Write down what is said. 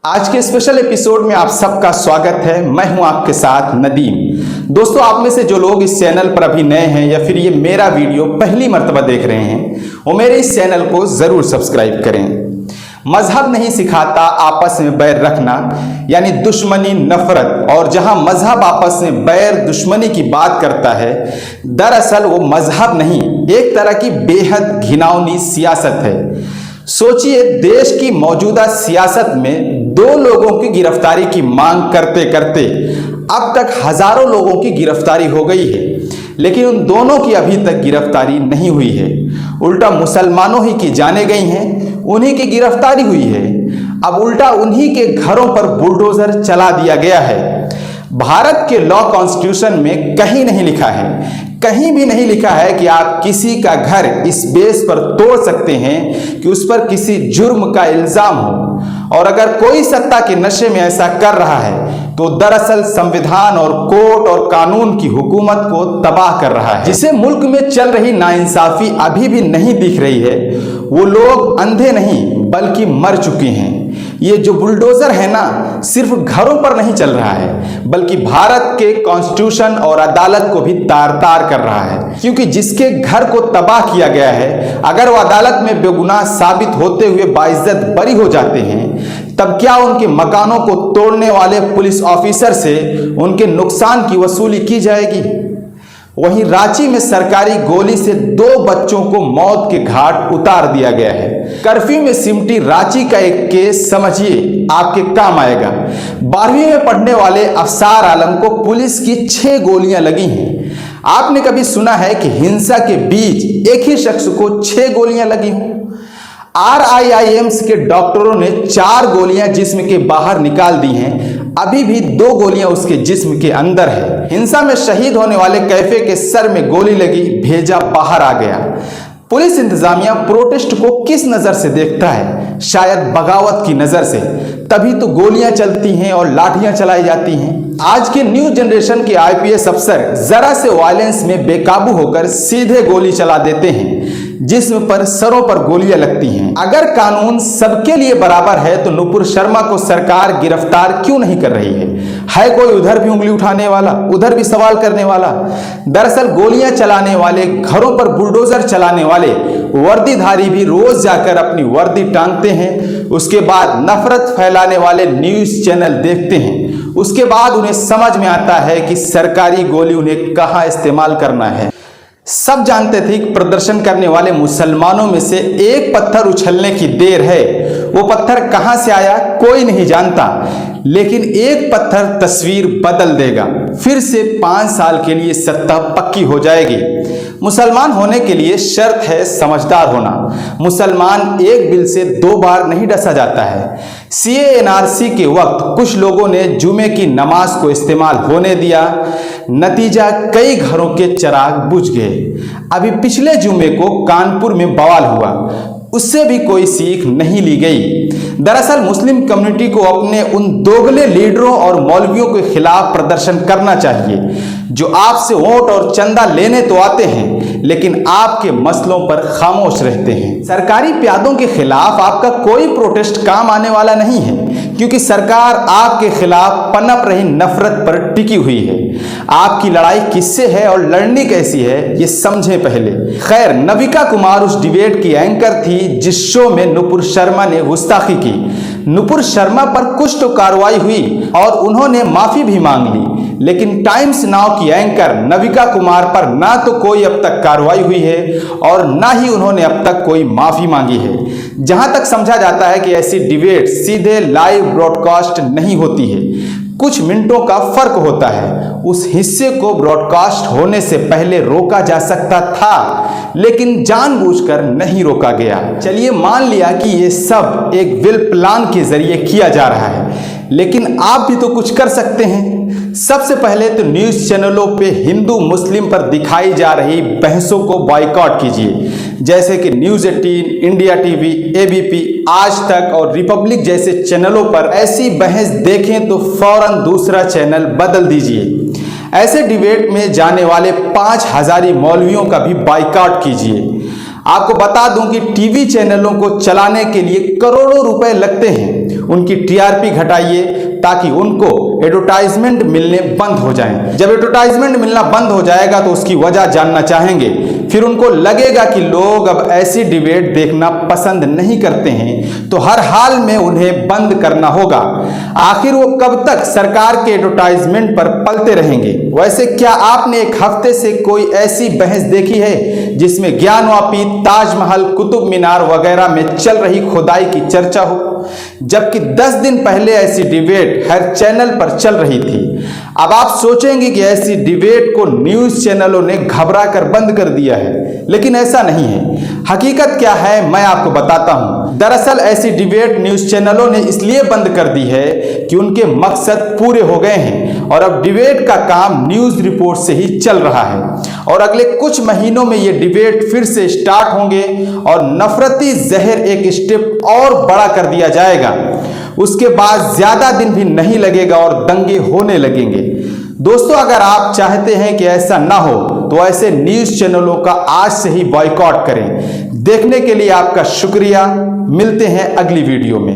आज के special episode में आप सबका स्वागत है। मैं हूं आपके साथ नदीम। दोस्तों, आप में से जो लोग इस चैनल पर अभी नए हैं या फिर ये मेरा वीडियो पहली मर्तबा देख रहे हैं, वो मेरे इस चैनल को जरूर सब्सक्राइब करें। मजहब नहीं सिखाता आपस में बैर रखना, यानी दुश्मनी, नफरत। और जहां मजहब आपस में बैर दुश्मनी की बात करता है, दरअसल वो मजहब नहीं, एक तरह की बेहद घिनौनी सियासत है। सोचिए, देश की मौजूदा सियासत में दो लोगों की गिरफ्तारी की मांग करते करते अब तक हजारों लोगों की गिरफ्तारी हो गई है, लेकिन उन दोनों की अभी तक गिरफ्तारी नहीं हुई है। उल्टा मुसलमानों ही की जाने गई हैं, उन्हीं की गिरफ्तारी हुई है। अब उल्टा उन्हीं के घरों पर बुलडोजर चला दिया गया है। भारत के लॉ कॉन्स्टिट्यूशन में कहीं नहीं लिखा है, कहीं भी नहीं लिखा है कि आप किसी का घर इस बेस पर तोड़ सकते हैं कि उस पर किसी जुर्म का इल्जाम हो। और अगर कोई सत्ता के नशे में ऐसा कर रहा है तो दरअसल संविधान और कोर्ट और कानून की हुकूमत को तबाह कर रहा है। जिसे मुल्क में चल रही नाइंसाफी अभी भी नहीं दिख रही है, वो लोग अंधे नहीं बल्कि मर चुके हैं। ये जो बुलडोजर है ना, सिर्फ घरों पर नहीं चल रहा है, बल्कि भारत के कॉन्स्टिट्यूशन और अदालत को भी तार तार कर रहा है। क्योंकि जिसके घर को तबाह किया गया है, अगर वो अदालत में बेगुनाह साबित होते हुए बाइज्जत बरी हो जाते हैं, तब क्या उनके मकानों को तोड़ने वाले पुलिस ऑफिसर से उनके नुकसान की वसूली की जाएगी? वहीं रांची में सरकारी गोली से 2 बच्चों को मौत के घाट उतार दिया गया है। कर्फ्यू में सिमटी रांची का एक केस समझिए, आपके काम आएगा। 12वीं में पढ़ने वाले अफसार आलम को पुलिस की 6 गोलियां लगी हैं। आपने कभी सुना है कि हिंसा के बीच एक ही शख्स को 6 गोलियां लगी हों? RIIMs के डॉक्टरों ने 4 गोलियां जिस्म के बाहर निकाल दी हैं, अभी भी 2 गोलियां उसके जिस्म के अंदर है। हिंसा में शहीद होने वाले कैफे के सर में गोली लगी, भेजा बाहर आ गया। पुलिस इंतजामिया प्रोटेस्ट को किस नजर से देखता है? शायद बगावत की नजर से। तभी तो गोलियां चलती हैं और लाठियां चलाई जाती हैं। आज के न्यू जनरेशन के IPS अफसर जरा से वायलेंस में बेकाबू होकर सीधे गोली चला देते हैं, जिस्म पर, सरों पर गोलियां लगती हैं। अगर कानून सबके लिए बराबर है तो नुपुर शर्मा को सरकार गिरफ्तार क्यों नहीं कर रही है? कोई उधर भी उंगली उठाने वाला, उधर भी सवाल करने वाला? दरअसल गोलियां चलाने वाले, घरों पर बुलडोजर चलाने वाले वर्दीधारी भी रोज जाकर अपनी वर्दी टांगते हैं। उसके बाद नफरत फैलाने वाले न्यूज चैनल देखते हैं। उसके बाद उन्हें समझ में आता है कि सरकारी गोली उन्हें कहां इस्तेमाल करना है। सब जानते थे कि प्रदर्शन करने वाले मुसलमानों में से एक पत्थर उछलने की देर है। वो पत्थर कहां से आया कोई नहीं जानता, लेकिन एक पत्थर तस्वीर बदल देगा। फिर से 5 साल के लिए सत्ता पक्की हो जाएगी। मुसलमान होने के लिए शर्त है समझदार होना। मुसलमान एक बिल से 2 बार नहीं डसा जाता है। CA NRC के वक्त कुछ लोगों ने जुमे की नमाज को इस्तेमाल होने दिया, नतीजा कई घरों के चिराग बुझ गए। अभी पिछले जुमे को कानपुर में बवाल हुआ, उससे भी कोई सीख नहीं ली गई। दरअसल मुस्लिम कम्युनिटी को अपने उन दोगले लीडरों और मौलवियों के खिलाफ प्रदर्शन करना चाहिए, जो आपसे वोट और चंदा लेने तो आते हैं, लेकिन आपके मसलों पर खामोश रहते हैं। सरकारी प्यादों के खिलाफ आपका कोई प्रोटेस्ट काम आने वाला नहीं है, क्योंकि सरकार आपके खिलाफ पनप रही नफरत पर टिकी हुई है। आपकी लड़ाई किससे है और लड़नी कैसी है, ये समझें पहले। खैर, नविका कुमार उस डिबेट की एंकर थी जिस शो में नुपुर शर्मा ने गुस्ताखी की। नुपुर शर्मा पर कुछ तो कार्रवाई हुई और उन्होंने माफी भी मांग ली, लेकिन टाइम्स नाउ की एंकर नविका कुमार पर ना तो कोई अब तक कार्रवाई हुई है और ना ही उन्होंने अब तक कोई माफी मांगी है। जहां तक समझा जाता है कि ऐसी डिबेट सीधे लाइव ब्रॉडकास्ट नहीं होती है, कुछ मिनटों का फर्क होता है। उस हिस्से को ब्रॉडकास्ट होने से पहले रोका जा सकता था, लेकिन जानबूझकर नहीं रोका गया। चलिए मान लिया कि ये सब एक विल प्लान के जरिए किया जा रहा है, लेकिन आप भी तो कुछ कर सकते हैं। सबसे पहले तो न्यूज चैनलों पे हिंदू मुस्लिम पर दिखाई जा रही बहसों को बॉयकॉट कीजिए, जैसे कि न्यूज 18, इंडिया TV, ABP, आज तक और रिपब्लिक जैसे चैनलों पर ऐसी बहस देखें तो फौरन दूसरा चैनल बदल दीजिए। ऐसे डिबेट में जाने वाले 5 हजारी मौलवियों का भी बाइकआउट कीजिए। आपको बता दूं कि टीवी चैनलों को चलाने के लिए करोड़ों रुपए लगते हैं। उनकी टीआरपी घटाइए ताकि उनको एडवर्टाइजमेंट मिलने बंद हो जाएं। जब एडवर्टाइजमेंट मिलना बंद हो जाएगा तो उसकी वजह जानना चाहेंगे। फिर उनको लगेगा कि लोग अब ऐसी डिबेट देखना पसंद नहीं करते हैं, तो हर हाल में उन्हें बंद करना होगा। आखिर वो कब तक सरकार के एडवर्टाइजमेंट पर पलते रहेंगे? वैसे क्या आपने एक हफ्ते से कोई ऐसी बहस देखी है जिसमें ज्ञानवापी, ताजमहल, कुतुब मीनार वगैरह में चल रही खुदाई की चर्चा हो? जबकि 10 दिन पहले ऐसी डिबेट हर चैनल पर चल रही थी। अब आप सोचेंगे कि ऐसी डिबेट को न्यूज चैनलों ने घबरा कर बंद कर दिया है, लेकिन ऐसा नहीं है। हकीकत क्या है मैं आपको बताता हूं। दरअसल ऐसी डिबेट न्यूज चैनलों ने इसलिए बंद कर दी है कि उनके मकसद पूरे हो गए हैं और अब डिबेट का काम न्यूज रिपोर्ट से ही चल रहा है और अगले कुछ महीनों में ये डिबेट फिर से स्टार्ट होंगे और नफरती जहर एक स्टेप और बड़ा कर दिया जाएगा। उसके बाद ज्यादा दिन भी नहीं लगेगा और दंगे होने लगेंगे। दोस्तों, अगर आप चाहते हैं कि ऐसा ना हो तो ऐसे न्यूज चैनलों का आज से ही बॉयकॉट करें। देखने के लिए आपका शुक्रिया। मिलते हैं अगली वीडियो में।